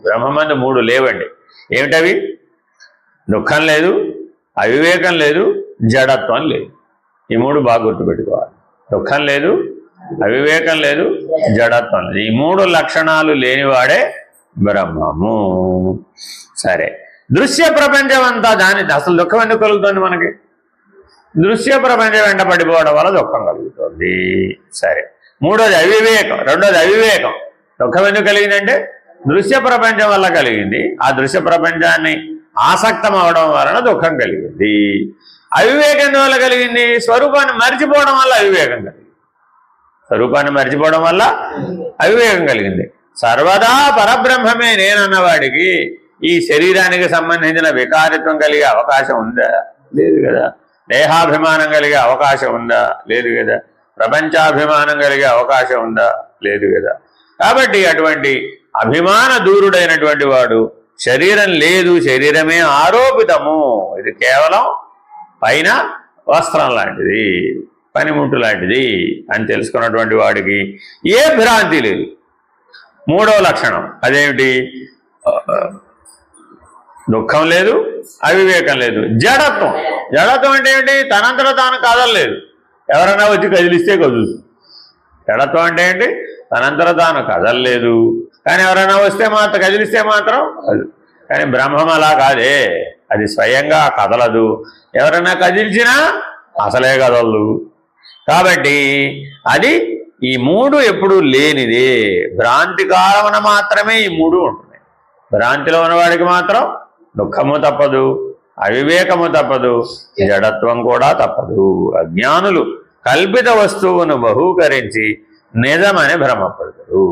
బ్రహ్మమందు మూడు లేవండి. ఏమిటవి? దుఃఖం లేదు, అవివేకం లేదు, జడత్వం లేదు. ఈ మూడు బాగా గుర్తుపెట్టుకోవాలి. దుఃఖం లేదు, అవివేకం లేదు, జడత్వం లేదు. ఈ మూడు లక్షణాలు లేనివాడే బ్రహ్మము. సరే, దృశ్య ప్రపంచం అంతా దాని అసలు దుఃఖం ఎందుకు కలుగుతుంది మనకి? దృశ్య ప్రపంచం వెంట పడిపోవడం వల్ల దుఃఖం కలుగుతుంది. సరే, మూడోది అవివేకం, రెండోది అవివేకం. దుఃఖం ఎందుకు కలిగిందంటే దృశ్య ప్రపంచం వల్ల కలిగింది. ఆ దృశ్య ప్రపంచాన్ని ఆసక్తం అవడం వలన దుఃఖం కలిగింది. అవివేకం వల్ల కలిగింది స్వరూపాన్ని మర్చిపోవడం వల్ల అవివేకం కలిగింది. స్వరూపాన్ని మర్చిపోవడం వల్ల అవివేకం కలిగింది. సర్వదా పరబ్రహ్మమే నేనన్నవాడికి ఈ శరీరానికి సంబంధించిన వికారిత్వం కలిగే అవకాశం ఉందా? లేదు కదా. దేహాభిమానం కలిగే అవకాశం ఉందా? లేదు కదా. ప్రపంచాభిమానం కలిగే అవకాశం ఉందా? లేదు కదా. కాబట్టి అటువంటి అభిమాన దూరుడైనటువంటి వాడు శరీరం లేదు, శరీరమే ఆరోపితము, ఇది కేవలం పైన వస్త్రం లాంటిది, పనిముట్టు లాంటిది అని తెలుసుకున్నటువంటి వాడికి ఏ భ్రాంతి లేదు. మూడవ లక్షణం అదేమిటి? దుఃఖం లేదు, అవివేకం లేదు, జడత్వం. జడత్వం అంటే ఏమిటి? తనంతట తాను కదలలేదు, ఎవరైనా వచ్చి కదిలిస్తే కదులుతుంది. జడత్వం అంటే ఏంటి? తనంతట తాను కదలలేదు, కానీ ఎవరైనా వస్తే మాత్రం కదిలిస్తే మాత్రం కదలు. కానీ బ్రహ్మం అలా కాదే, అది స్వయంగా కదలదు, ఎవరైనా కదిల్చినా అసలే కదలదు. కాబట్టి అది ఈ మూడు ఎప్పుడు లేనిదే. భ్రాంతి కాలమున మాత్రమే ఈ మూడు ఉంటున్నాయి. భ్రాంతిలో ఉన్నవాడికి మాత్రం దుఃఖము తప్పదు, అవివేకము తప్పదు, జడత్వం కూడా తప్పదు. అజ్ఞానులు కల్పిత వస్తువును బహూకరించి నిజమని భ్రమపడతారు.